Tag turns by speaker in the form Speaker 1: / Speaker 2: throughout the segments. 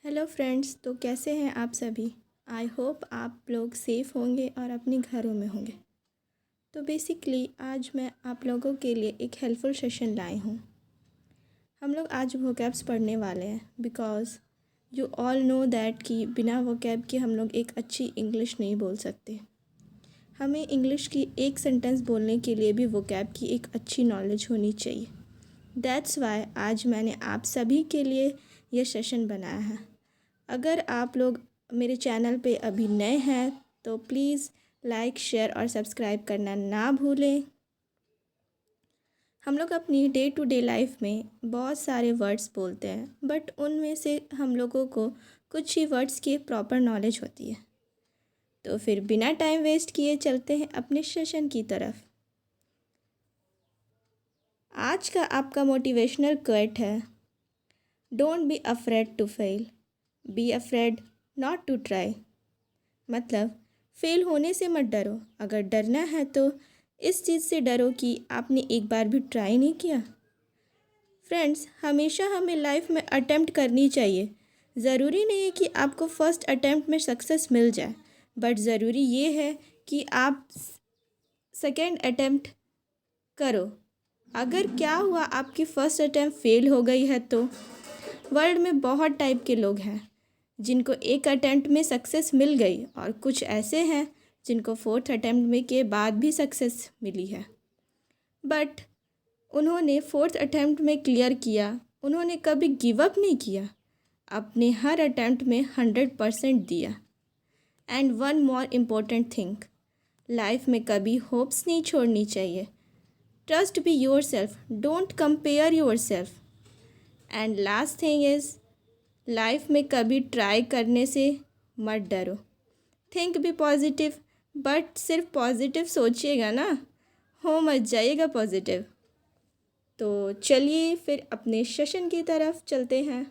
Speaker 1: Hello friends, तो कैसे हैं आप सभी। आई होप आप लोग सेफ़ होंगे और अपने घरों में होंगे। तो बेसिकली आज मैं आप लोगों के लिए एक हेल्पफुल सेशन लाई हूँ। हम लोग आज वोकैब्स पढ़ने वाले हैं because you all know that कि बिना वोकैब के हम लोग एक अच्छी इंग्लिश नहीं बोल सकते। हमें इंग्लिश की एक सेंटेंस बोलने के लिए भी वोकैब की एक अच्छी नॉलेज होनी चाहिए। दैट्स वाई आज मैंने आप सभी के लिए यह सेशन बनाया है। अगर आप लोग मेरे चैनल पे अभी नए हैं तो प्लीज़ लाइक शेयर और सब्सक्राइब करना ना भूलें। हम लोग अपनी डे टू डे लाइफ में बहुत सारे वर्ड्स बोलते हैं बट उनमें से हम लोगों को कुछ ही वर्ड्स की प्रॉपर नॉलेज होती है। तो फिर बिना टाइम वेस्ट किए चलते हैं अपने सेशन की तरफ। आज का आपका मोटिवेशनल क्वेट है, don't be afraid to fail, be afraid not to try. मतलब फेल होने से मत डरो, अगर डरना है तो इस चीज़ से डरो कि आपने एक बार भी ट्राई नहीं किया। फ्रेंड्स, हमेशा हमें लाइफ में अटेम्प्ट करनी चाहिए। ज़रूरी नहीं है कि आपको फर्स्ट अटेम्प्ट में सक्सेस मिल जाए, बट ज़रूरी ये है कि आप सेकेंड अटेम्प्ट करो। अगर क्या हुआ आपकी फ़र्स्ट अटेम्प्ट फेल हो गई है तो वर्ल्ड में बहुत टाइप के लोग हैं जिनको एक अटेम्प्ट में सक्सेस मिल गई और कुछ ऐसे हैं जिनको फोर्थ अटेम्प्ट में के बाद भी सक्सेस मिली है, बट उन्होंने फोर्थ अटेम्प्ट में क्लियर किया। उन्होंने कभी गिव अप नहीं किया, अपने हर अटेम्प्ट में 100% दिया। And one more important thing, life में कभी होप्स नहीं छोड़नी चाहिए। Trust be your self, don't compare your self. And last thing is, life में कभी ट्राई करने से मत डरो। थिंक भी पॉजिटिव, बट सिर्फ पॉजिटिव सोचिएगा ना, हो मत जाइएगा पॉजिटिव। तो चलिए फिर अपने सेशन की तरफ चलते हैं।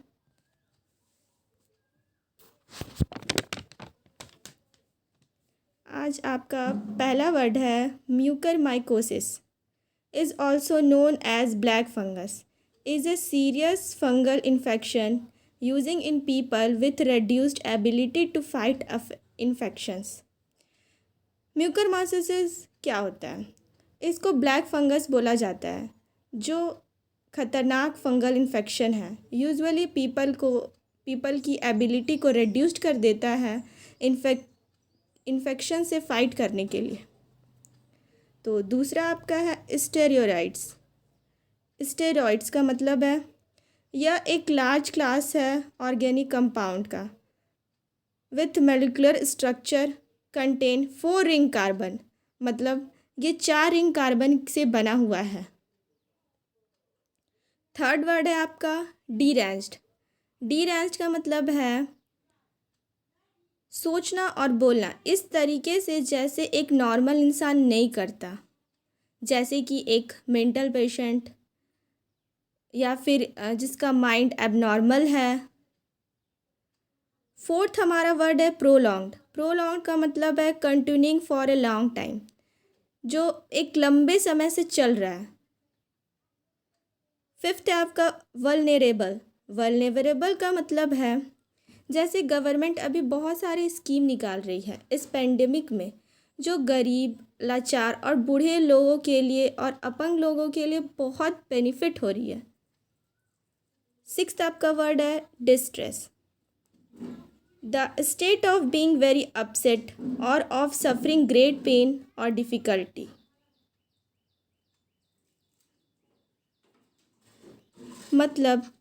Speaker 1: आज आपका पहला वर्ड है mucormycosis, is also known as black fungus, is a serious fungal infection using in people with reduced ability to fight infections. Mucormycosis क्या होता है? इसको ब्लैक फंगस बोला जाता है, जो ख़तरनाक फंगल इन्फेक्शन है। यूजुअली पीपल की एबिलिटी को रिड्यूस्ड कर देता है इन्फेक्शन से फाइट करने के लिए। तो दूसरा आपका है स्टेरॉइड्स। स्टेरॉइड्स का मतलब है यह एक लार्ज क्लास है ऑर्गेनिक कंपाउंड का with molecular structure contain 4 ring carbon. मतलब ये 4 रिंग कार्बन से बना हुआ है। थर्ड वर्ड है आपका डीरेंज्ड। डीरेंज्ड का मतलब है सोचना और बोलना इस तरीके से जैसे एक नॉर्मल इंसान नहीं करता, जैसे कि एक मेंटल पेशेंट या फिर जिसका माइंड एबनॉर्मल है। फोर्थ हमारा वर्ड है प्रोलॉन्ग्ड। प्रोलॉन्ग्ड का मतलब है continuing for a long time, जो एक लंबे समय से चल रहा है। फिफ्थ है आपका वल्नेरेबल। वल्नेरेबल का मतलब है जैसे गवर्नमेंट अभी बहुत सारी स्कीम निकाल रही है इस पेंडेमिक में, जो गरीब, लाचार और बूढ़े लोगों के लिए और अपंग लोगों के लिए बहुत बेनिफिट हो रही है। सिक्स्थ आपका वर्ड है distress, the state of being very upset और ऑफ सफरिंग ग्रेट पेन और डिफ़िकल्टी। मतलब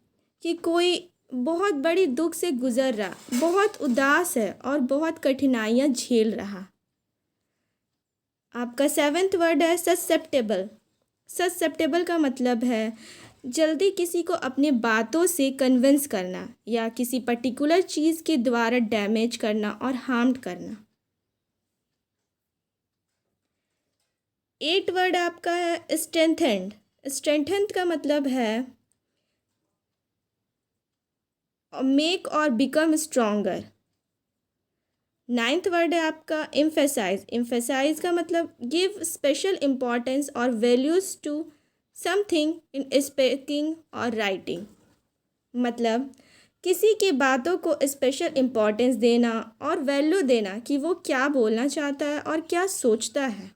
Speaker 1: कि कोई बहुत बड़ी दुख से गुज़र रहा, बहुत उदास है और बहुत कठिनाइयाँ झेल रहा। आपका सेवेंथ वर्ड है ससेप्टेबल। ससेप्टेबल का मतलब है जल्दी किसी को अपने बातों से कन्विंस करना या किसी पर्टिकुलर चीज़ के द्वारा डैमेज करना और हार्म करना। एट वर्ड आपका है स्ट्रेंथेंड। स्ट्रेंथेंड का मतलब है मेक और बिकम स्ट्रोंगर। नाइन्थ वर्ड है आपका एम्फेसाइज। एम्फेसाइज का मतलब गिव स्पेशल इम्पोर्टेंस और values to something in speaking और राइटिंग। मतलब किसी की बातों को स्पेशल इम्पोर्टेंस देना और वैल्यू देना कि वो क्या बोलना चाहता है और क्या सोचता है।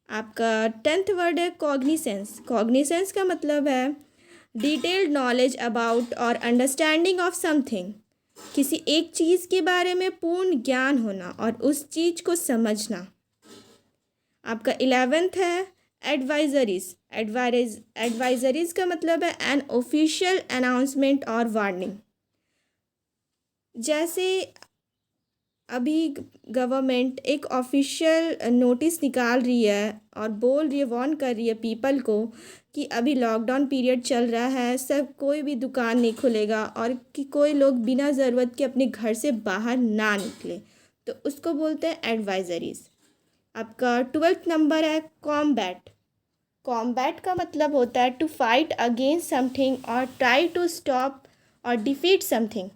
Speaker 1: आपका 10th वर्ड है कॉग्निसेंस। कॉग्निसेंस का मतलब है डिटेल्ड नॉलेज अबाउट और अंडरस्टैंडिंग ऑफ समथिंग। किसी एक चीज़ के बारे में पूर्ण ज्ञान होना और उस चीज़ को समझना। आपका 11th है एडवाइजरीज। एडवाइजरीज का मतलब है एन ऑफिशियल अनाउंसमेंट और वार्निंग। जैसे अभी गवर्नमेंट एक ऑफिशियल नोटिस निकाल रही है और बोल रही है, वार्न कर रही है पीपल को कि अभी लॉकडाउन पीरियड चल रहा है, सब कोई भी दुकान नहीं खुलेगा और कि कोई लोग बिना ज़रूरत के अपने घर से बाहर ना निकले, तो उसको बोलते हैं एडवाइजरीज। आपका 12th नंबर है कॉम्बैट। कॉम्बैट का मतलब होता है टू फाइट अगेंस्ट समथिंग और ट्राई टू स्टॉप और डिफीट समथिंग।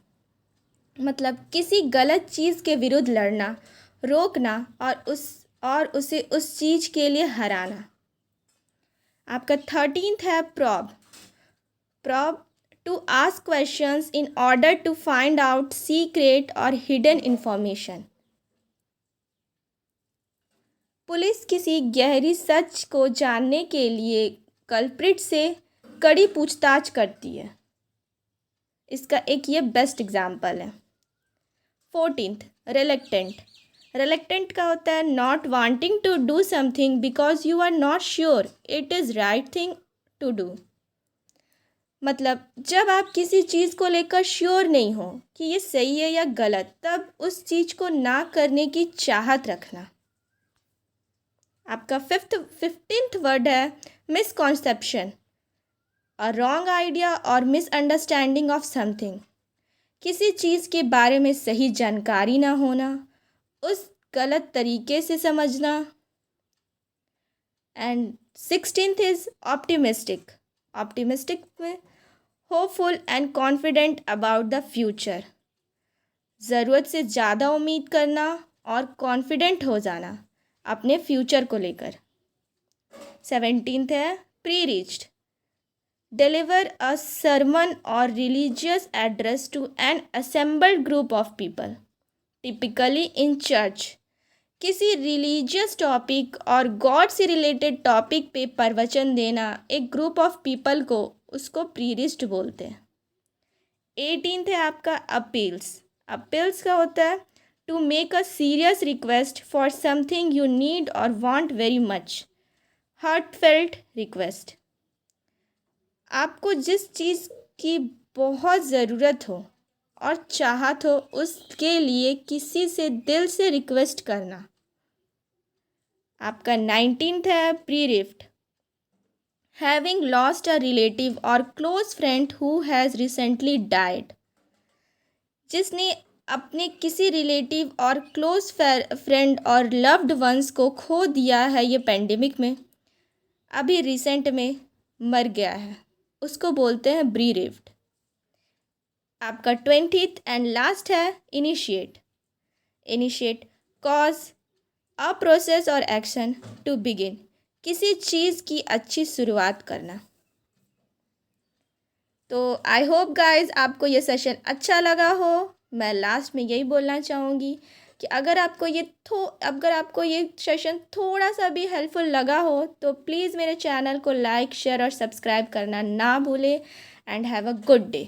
Speaker 1: मतलब किसी गलत चीज़ के विरुद्ध लड़ना, रोकना और उसे उस चीज़ के लिए हराना। आपका 13th है probe. Probe to ask questions in order to find out secret और हिडन इंफॉर्मेशन। पुलिस किसी गहरी सच को जानने के लिए कल्प्रिट से कड़ी पूछताछ करती है। इसका एक ये बेस्ट एग्जाम्पल है। 14th reluctant. रिलेक्टेंट का होता है not wanting to do something because you are not sure it is right thing to do. मतलब जब आप किसी चीज़ को लेकर श्योर नहीं हो कि ये सही है या गलत, तब उस चीज़ को ना करने की चाहत रखना। आपका 15th वर्ड है मिसकॉन्सेप्शन। अ रॉन्ग आइडिया और मिसअंडरस्टैंडिंग ऑफ समथिंग। किसी चीज़ के बारे में सही जानकारी ना होना, उस गलत तरीके से समझना। And 16th is optimistic. Optimistic में hopeful and confident about the future. ज़रूरत से ज़्यादा उम्मीद करना और कॉन्फिडेंट हो जाना अपने फ्यूचर को लेकर। 17th है pre reached. Deliver a sermon or religious address to an assembled group of people, typically in church। किसी रिलीजियस टॉपिक और गॉड से रिलेटेड टॉपिक पे प्रवचन देना एक ग्रुप ऑफ पीपल को, उसको प्रीरिस्ट बोलते हैं। 18th है आपका अपील्स। अपील्स का होता है to make a serious request for something you need और want very much. Heartfelt request. आपको जिस चीज़ की बहुत ज़रूरत हो और चाहत हो, उसके लिए किसी से दिल से रिक्वेस्ट करना। आपका 19th है प्रीरिफ्ट। हैविंग लॉस्ट अ रिलेटिव और close friend who has recently died. जिसने अपने किसी रिलेटिव और क्लोज फ्रेंड और लव्ड वंस को खो दिया है ये पेंडेमिक में, अभी रिसेंट में मर गया है, उसको बोलते हैं बेरीव्ड। आपका 20th एंड लास्ट है initiate. Initiate cause a process और एक्शन टू बिगिन। किसी चीज़ की अच्छी शुरुआत करना। तो आई होप गाइस आपको ये सेशन अच्छा लगा हो। मैं लास्ट में यही बोलना चाहूँगी कि अगर आपको ये सेशन थोड़ा सा भी हेल्पफुल लगा हो तो प्लीज़ मेरे चैनल को लाइक, शेयर और सब्सक्राइब करना ना भूलें। And have a good day.